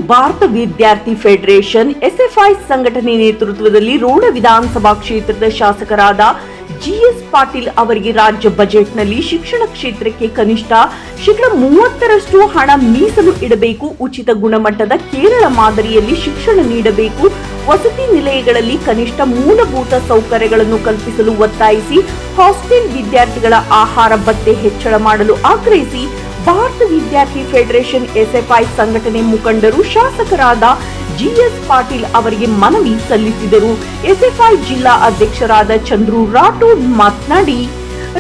ಭಾರತ ವಿದ್ಯಾರ್ಥಿ federation SFI ಸಂಘಟನೆ ನೇತೃತ್ವದಲ್ಲಿ ರೋಣ ವಿಧಾನಸಭಾ ಕ್ಷೇತ್ರದ ಶಾಸಕರಾದ ಜಿಎಸ್ ಪಾಟೀಲ್ ಅವರಿಗೆ ರಾಜ್ಯ ಬಜೆಟ್ನಲ್ಲಿ ಶಿಕ್ಷಣ ಕ್ಷೇತ್ರಕ್ಕೆ ಕನಿಷ್ಠ 30% ಹಣ ಮೀಸಲು ಇಡಬೇಕು, ಉಚಿತ ಗುಣಮಟ್ಟದ ಕೇರಳ ಮಾದರಿಯಲ್ಲಿ ಶಿಕ್ಷಣ ನೀಡಬೇಕು, ವಸತಿ ನಿಲಯಗಳಲ್ಲಿ ಕನಿಷ್ಠ ಮೂಲಭೂತ ಸೌಕರ್ಯಗಳನ್ನು ಕಲ್ಪಿಸಲು ಒತ್ತಾಯಿಸಿ ಹಾಸ್ಟೆಲ್ ವಿದ್ಯಾರ್ಥಿಗಳ ಆಹಾರ ಭತ್ಯೆ ಹೆಚ್ಚಳ ಮಾಡಲು ಆಗ್ರಹಿಸಿ ಭಾರತ ವಿದ್ಯಾರ್ಥಿ ಫೆಡರೇಷನ್ ಎಸ್ಎಫ್ಐ ಸಂಘಟನೆ ಮುಖಂಡರು ಶಾಸಕರಾದ ಜಿಎಸ್ ಪಾಟೀಲ್ ಅವರಿಗೆ ಮನವಿ ಸಲ್ಲಿಸಿದರು. ಎಸ್ಎಫ್ಐ ಜಿಲ್ಲಾ ಅಧ್ಯಕ್ಷರಾದ ಚಂದ್ರು ರಾಠೋಡ್ ಮಾತನಾಡಿ,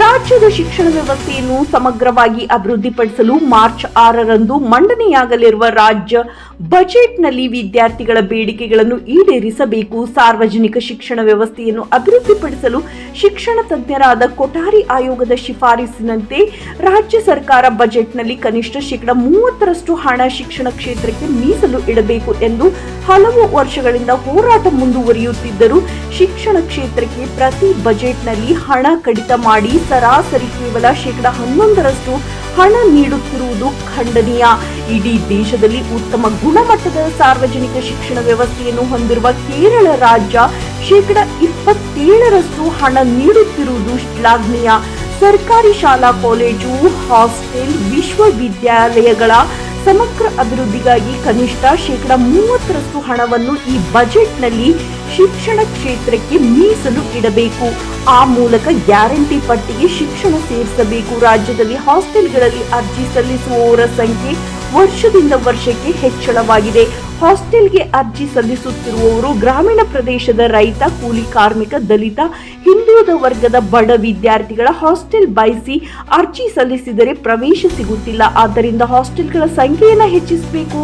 ರಾಜ್ಯದ ಶಿಕ್ಷಣ ವ್ಯವಸ್ಥೆಯನ್ನು ಸಮಗ್ರವಾಗಿ ಅಭಿವೃದ್ಧಿಪಡಿಸಲು ಮಾರ್ಚ್ 6ರಂದು ಮಂಡನೆಯಾಗಲಿರುವ ರಾಜ್ಯ ಬಜೆಟ್ನಲ್ಲಿ ವಿದ್ಯಾರ್ಥಿಗಳ ಬೇಡಿಕೆಗಳನ್ನು ಈಡೇರಿಸಬೇಕು. ಸಾರ್ವಜನಿಕ ಶಿಕ್ಷಣ ವ್ಯವಸ್ಥೆಯನ್ನು ಅಭಿವೃದ್ಧಿಪಡಿಸಲು ಶಿಕ್ಷಣ ತಜ್ಞರಾದ ಕೊಠಾರಿ ಆಯೋಗದ ಶಿಫಾರಸಿನಂತೆ ರಾಜ್ಯ ಸರ್ಕಾರ ಬಜೆಟ್ನಲ್ಲಿ ಕನಿಷ್ಠ 30% ಹಣ ಶಿಕ್ಷಣ ಕ್ಷೇತ್ರಕ್ಕೆ ಮೀಸಲು ಇಡಬೇಕು ಎಂದು ಹಲವು ವರ್ಷಗಳಿಂದ ಹೋರಾಟ ಮುಂದುವರಿಯುತ್ತಿದ್ದರೂ ಶಿಕ್ಷಣ ಕ್ಷೇತ್ರಕ್ಕೆ ಪ್ರತಿ ಬಜೆಟ್ನಲ್ಲಿ ಹಣ ಕಡಿತ ಮಾಡಿ ಸರಾಸರಿ ಕೇವಲ 11% ಹಣ ನೀಡುತ್ತಿರುವುದು ಖಂಡನೀಯ. ಇಡೀ ದೇಶದಲ್ಲಿ ಉತ್ತಮ ಗುಣಮಟ್ಟದ ಸಾರ್ವಜನಿಕ ಶಿಕ್ಷಣ ವ್ಯವಸ್ಥೆಯನ್ನು ಹೊಂದಿರುವ ಕೇರಳ ರಾಜ್ಯ 27% ಹಣ ನೀಡುತ್ತಿರುವುದು ಶ್ಲಾಘನೀಯ. ಸರ್ಕಾರಿ ಶಾಲಾ ಕಾಲೇಜು, ಹಾಸ್ಟೆಲ್, ವಿಶ್ವವಿದ್ಯಾಲಯಗಳ ಸಮಗ್ರ ಅಭಿವೃದ್ಧಿಗಾಗಿ ಕನಿಷ್ಠ 30% ಹಣವನ್ನು ಈ ಬಜೆಟ್ನಲ್ಲಿ ಶಿಕ್ಷಣ ಕ್ಷೇತ್ರಕ್ಕೆ ಮೀಸಲು ಇಡಬೇಕು. ಆ ಮೂಲಕ ಗ್ಯಾರಂಟಿ ಪಟ್ಟಿಗೆ ಶಿಕ್ಷಣ ಸೇರಿಸಬೇಕು. ರಾಜ್ಯದಲ್ಲಿ ಹಾಸ್ಟೆಲ್ಗಳಲ್ಲಿ ಅರ್ಜಿ ಸಲ್ಲಿಸುವವರ ಸಂಖ್ಯೆ ವರ್ಷದಿಂದ ವರ್ಷಕ್ಕೆ ಹೆಚ್ಚಳವಾಗಿದೆ. ಹಾಸ್ಟೆಲ್ಗೆ ಅರ್ಜಿ ಸಲ್ಲಿಸುತ್ತಿರುವವರು ಗ್ರಾಮೀಣ ಪ್ರದೇಶದ ರೈತ, ಕೂಲಿ ಕಾರ್ಮಿಕ, ದಲಿತ, ಹಿಂದುಳಿದ ವರ್ಗದ ಬಡ ವಿದ್ಯಾರ್ಥಿಗಳ ಹಾಸ್ಟೆಲ್ ಬಯಸಿ ಅರ್ಜಿ ಸಲ್ಲಿಸಿದರೆ ಪ್ರವೇಶ ಸಿಗುತ್ತಿಲ್ಲ. ಆದ್ದರಿಂದ ಹಾಸ್ಟೆಲ್ಗಳ ಸಂಖ್ಯೆಯನ್ನು ಹೆಚ್ಚಿಸಬೇಕು.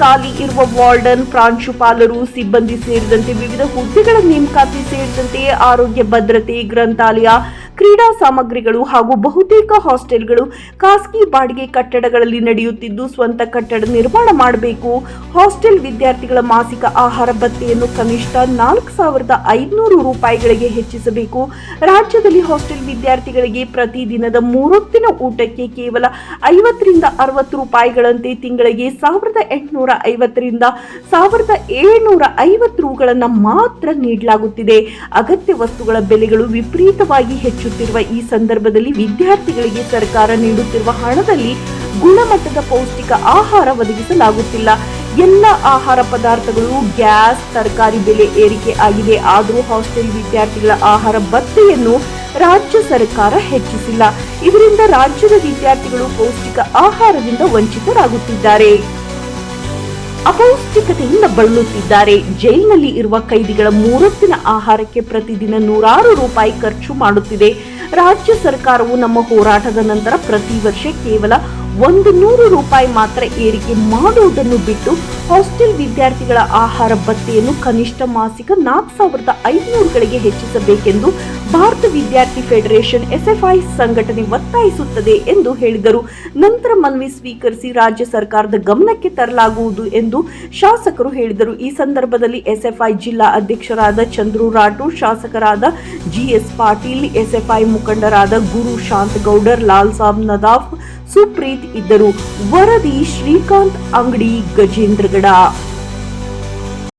ಖಾಲಿ ಇರುವ ವಾರ್ಡನ್, ಪ್ರಾಂಶುಪಾಲರು, ಸಿಬ್ಬಂದಿ ಸೇರಿದಂತೆ ವಿವಿಧ ಹುದ್ದೆಗಳ ನೇಮಕಾತಿ ಸೇರಿದಂತೆ ಆರೋಗ್ಯ ಭದ್ರತೆ, ಗ್ರಂಥಾಲಯ, ಕ್ರೀಡಾ ಸಾಮಗ್ರಿಗಳು ಹಾಗೂ ಬಹುತೇಕ ಹಾಸ್ಟೆಲ್ಗಳು ಖಾಸಗಿ ಬಾಡಿಗೆ ಕಟ್ಟಡಗಳಲ್ಲಿ ನಡೆಯುತ್ತಿದ್ದು ಸ್ವಂತ ಕಟ್ಟಡ ನಿರ್ಮಾಣ ಮಾಡಬೇಕು. ಹಾಸ್ಟೆಲ್ ವಿದ್ಯಾರ್ಥಿಗಳ ಮಾಸಿಕ ಆಹಾರ ಭತ್ಯೆಯನ್ನು ಕನಿಷ್ಠ 4,500 ರೂಪಾಯಿಗಳಿಗೆ ಹೆಚ್ಚಿಸಬೇಕು. ರಾಜ್ಯದಲ್ಲಿ ಹಾಸ್ಟೆಲ್ ವಿದ್ಯಾರ್ಥಿಗಳಿಗೆ ಪ್ರತಿದಿನದ 3 ಹೊತ್ತಿನ ಊಟಕ್ಕೆ ಕೇವಲ 50 ರಿಂದ 60 ರೂಪಾಯಿಗಳಂತೆ ತಿಂಗಳಿಗೆ 1,850 ರಿಂದ 1,750 ರೂಗಳನ್ನು ಮಾತ್ರ ನೀಡಲಾಗುತ್ತಿದೆ. ಅಗತ್ಯ ವಸ್ತುಗಳ ಬೆಲೆಗಳು ವಿಪರೀತವಾಗಿ ಹೆಚ್ಚುತ್ತಿರುವ ಈ ಸಂದರ್ಭದಲ್ಲಿ ವಿದ್ಯಾರ್ಥಿಗಳಿಗೆ ಸರ್ಕಾರ ನೀಡುತ್ತಿರುವ ಹಣದಲ್ಲಿ ಗುಣಮಟ್ಟದ ಪೌಷ್ಟಿಕ ಆಹಾರ ಒದಗಿಸಲಾಗುತ್ತಿಲ್ಲ. ಎಲ್ಲ ಆಹಾರ ಪದಾರ್ಥಗಳು, ಗ್ಯಾಸ್, ತರಕಾರಿ ಬೆಲೆ ಏರಿಕೆ ಆಗಿದೆ. ಆದರೂ ಹಾಸ್ಟೆಲ್ ವಿದ್ಯಾರ್ಥಿಗಳ ಆಹಾರ ಭತ್ಯೆಯನ್ನು ರಾಜ್ಯ ಸರ್ಕಾರ ಹೆಚ್ಚಿಸಿಲ್ಲ. ಇದರಿಂದ ರಾಜ್ಯದ ವಿದ್ಯಾರ್ಥಿಗಳು ಪೌಷ್ಟಿಕ ಆಹಾರದಿಂದ ವಂಚಿತರಾಗುತ್ತಿದ್ದಾರೆ, ಅಪೌಷ್ಟಿಕತೆಯಿಂದ ಬಳಲುತ್ತಿದ್ದಾರೆ. ಜೈಲಿನಲ್ಲಿ ಇರುವ ಕೈದಿಗಳ 3 ಹೊತ್ತಿನ ಆಹಾರಕ್ಕೆ ಪ್ರತಿದಿನ 106 ರೂಪಾಯಿ ಖರ್ಚು ಮಾಡುತ್ತಿದೆ. ರಾಜ್ಯ ಸರ್ಕಾರವು ನಮ್ಮ ಹೋರಾಟದ ನಂತರ ಪ್ರತಿ ವರ್ಷ ಕೇವಲ 100 ರೂಪಾಯಿ ಮಾತ್ರ ಏರಿಕೆ ಮಾಡುವುದನ್ನು ಬಿಟ್ಟು ಹಾಸ್ಟೆಲ್ ವಿದ್ಯಾರ್ಥಿಗಳ ಆಹಾರ ಭತ್ಯೆಯನ್ನು ಕನಿಷ್ಠ ಮಾಸಿಕ 4,500ಗಳಿಗೆ ಹೆಚ್ಚಿಸಬೇಕೆಂದು ಭಾರತ ವಿದ್ಯಾರ್ಥಿ ಫೆಡರೇಷನ್ ಎಸ್ಎಫ್ಐ ಸಂಘಟನೆ ಒತ್ತಾಯಿಸುತ್ತದೆ ಎಂದು ಹೇಳಿದರು. ನಂತರ ಮನವಿ ಸ್ವೀಕರಿಸಿ ರಾಜ್ಯ ಸರ್ಕಾರದ ಗಮನಕ್ಕೆ ತರಲಾಗುವುದು ಎಂದು ಶಾಸಕರು ಹೇಳಿದರು. ಈ ಸಂದರ್ಭದಲ್ಲಿ ಎಸ್ಎಫ್ಐ ಜಿಲ್ಲಾ ಅಧ್ಯಕ್ಷರಾದ ಚಂದ್ರು ರಾಠೋಡ್, ಶಾಸಕರಾದ ಜಿಎಸ್ ಪಾಟೀಲ್, ಎಸ್ಎಫ್ಐ ಮುಖಂಡರಾದ ಗುರು ಶಾಂತಗೌಡರ್, ಲಾಲ್ ಸಾಬ್ ನದಾಫ್, ಸುಪ್ರೀತ್ ಇದ್ದರು. ವರದಿ ಶ್ರೀಕಾಂತ್ ಅಂಗಡಿ, ಗಜೇಂದ್ರಗಡ.